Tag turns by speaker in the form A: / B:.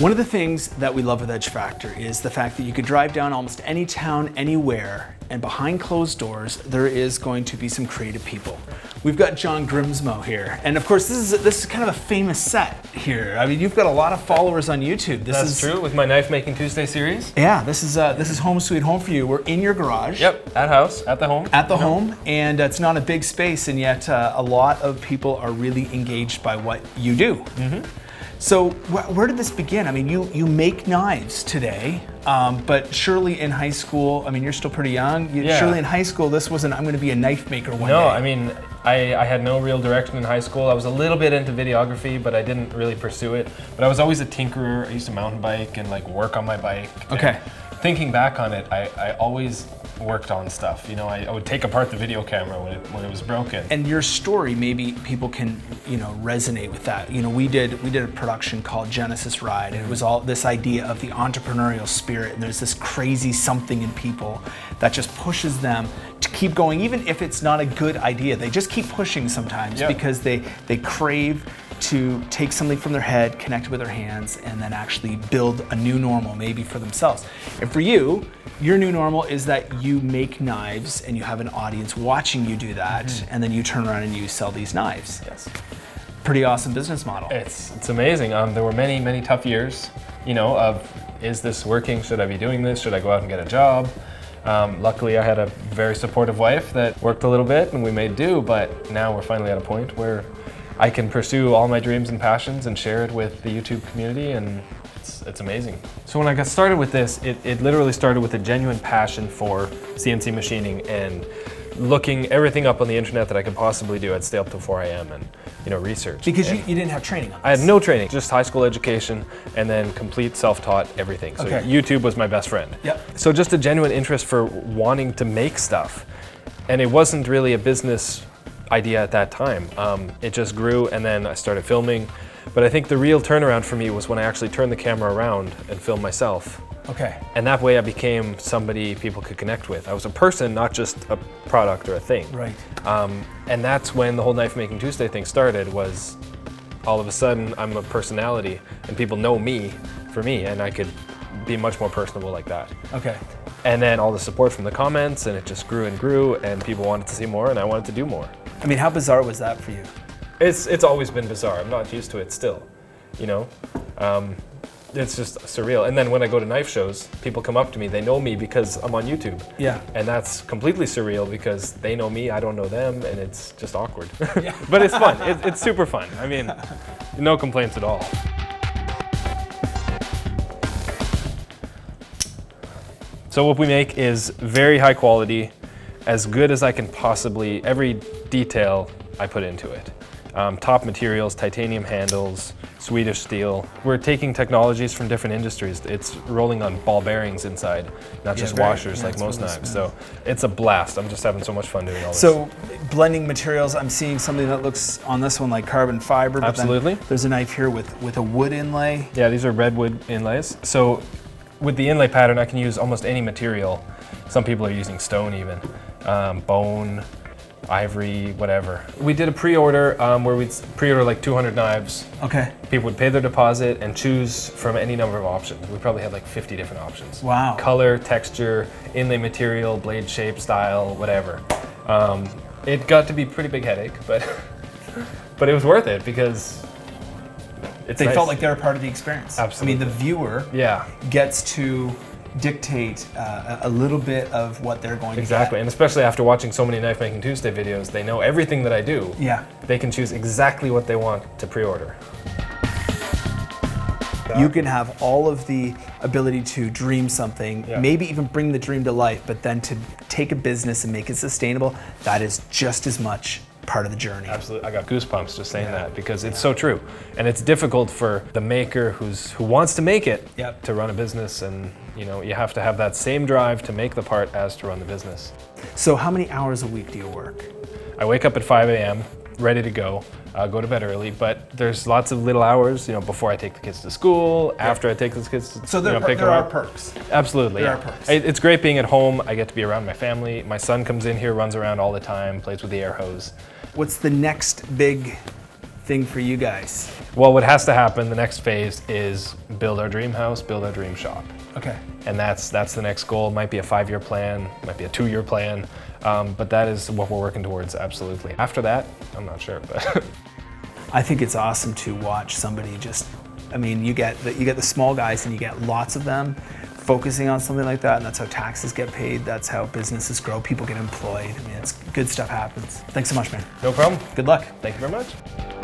A: One of the things that we love with Edge Factor is the fact that you could drive down almost any town, anywhere, and behind closed doors, there is going to be some creative people. We've got John Grimsmo here, and of course, this is kind of a famous set here. I mean, you've got a lot of followers on YouTube.
B: That's true, with my Knife Making Tuesday series.
A: Yeah, this is home sweet home for you. We're in your garage.
B: Yep, at house, at the home.
A: At the home, and it's not a big space, and yet a lot of people are really engaged by what you do.
B: Mm-hmm.
A: So where did this begin? I mean, you make knives today, but surely in high school, I mean, you're still pretty young. Surely in high school, this wasn't, I'm going to be a knife maker one day.
B: No, I mean, I had no real direction in high school. I was a little bit into videography, but I didn't really pursue it. But I was always a tinkerer. I used to mountain bike and like work on my bike.
A: Okay.
B: And thinking back on it, I always worked on stuff. You know, I would take apart the video camera when it was broken.
A: And your story, maybe people can, resonate with that. You know, we did a production called Genesis Ride, and it was all this idea of the entrepreneurial spirit, and there's this crazy something in people that just pushes them to keep going, even if it's not a good idea. They just keep pushing sometimes because they crave to take something from their head, connect it with their hands, and then actually build a new normal, maybe for themselves. And for you, your new normal is that you make knives and you have an audience watching you do that, and then you turn around and you sell these knives.
B: Yes.
A: Pretty awesome business model.
B: It's amazing. There were many tough years, of is this working? Should I be doing this? Should I go out and get a job? Luckily, I had a very supportive wife that worked a little bit and we made do, but now we're finally at a point where I can pursue all my dreams and passions and share it with the YouTube community, and it's amazing. So when I got started with this, it literally started with a genuine passion for CNC machining and looking everything up on the internet that I could possibly do. I'd stay up till 4 a.m. and research.
A: Because you didn't have training on this.
B: I had no training, just high school education and then complete self-taught everything. So YouTube was my best friend.
A: Yep.
B: So just a genuine interest for wanting to make stuff. And it wasn't really a business idea at that time. It just grew, and then I started filming. But I think the real turnaround for me was when I actually turned the camera around and filmed myself.
A: Okay.
B: And that way I became somebody people could connect with. I was a person, not just a product or a thing.
A: Right.
B: And that's when the whole Knife Making Tuesday thing started, was all of a sudden I'm a personality and people know me for me, and I could be much more personable like that.
A: Okay.
B: And then all the support from the comments, and it just grew and grew, and people wanted to see more and I wanted to do more.
A: I mean, how bizarre was that for you?
B: It's always been bizarre. I'm not used to it still, It's just surreal. And then when I go to knife shows, people come up to me, they know me because I'm on YouTube.
A: Yeah.
B: And that's completely surreal because they know me, I don't know them, and it's just awkward. But it's fun, it's super fun. I mean, no complaints at all. So what we make is very high quality, as good as I can possibly, every detail I put into it. Top materials, titanium handles, Swedish steel. We're taking technologies from different industries. It's rolling on ball bearings inside, not just washers like most knives. So it's a blast. I'm just having so much fun doing all this.
A: So blending materials, I'm seeing something that looks on this one like carbon fiber. But
B: absolutely.
A: There's a knife here with a wood inlay.
B: Yeah, these are redwood inlays. So with the inlay pattern, I can use almost any material. Some people are using stone even, bone, ivory, whatever. We did a pre-order where we'd pre-order like 200 knives.
A: Okay.
B: People would pay their deposit and choose from any number of options. We probably had like 50 different options.
A: Wow.
B: Color, texture, inlay material, blade shape, style, whatever. It got to be a pretty big headache, but it was worth it because
A: they felt like they're a part of the experience.
B: Absolutely.
A: I mean, the viewer gets to dictate a little bit of what they're going to get.
B: Exactly, and especially after watching so many Knife Making Tuesday videos, they know everything that I do.
A: Yeah.
B: They can choose exactly what they want to pre-order.
A: You can have all of the ability to dream something, maybe even bring the dream to life, but then to take a business and make it sustainable, that is just as much part of the journey.
B: Absolutely, I got goosebumps just saying that because it's so true. And it's difficult for the maker who wants to make it to run a business, and you have to have that same drive to make the part as to run the business.
A: So how many hours a week do you work?
B: I wake up at 5 a.m., ready to go. Go to bed early, but there's lots of little hours, before I take the kids to school, after I take the kids to
A: So there are perks.
B: Absolutely,
A: There are perks.
B: It's great being at home. I get to be around my family. My son comes in here, runs around all the time, plays with the air hose.
A: What's the next big thing for you guys?
B: Well, what has to happen, the next phase is build our dream house, build our dream shop.
A: Okay.
B: And that's the next goal. It might be a 5-year plan, might be a 2-year plan, but that is what we're working towards, absolutely. After that, I'm not sure, but.
A: I think it's awesome to watch somebody just, I mean, you get the small guys and you get lots of them focusing on something like that, and that's how taxes get paid, that's how businesses grow, people get employed. I mean, it's good stuff happens. Thanks so much, man.
B: No problem.
A: Good luck.
B: Thank you very much.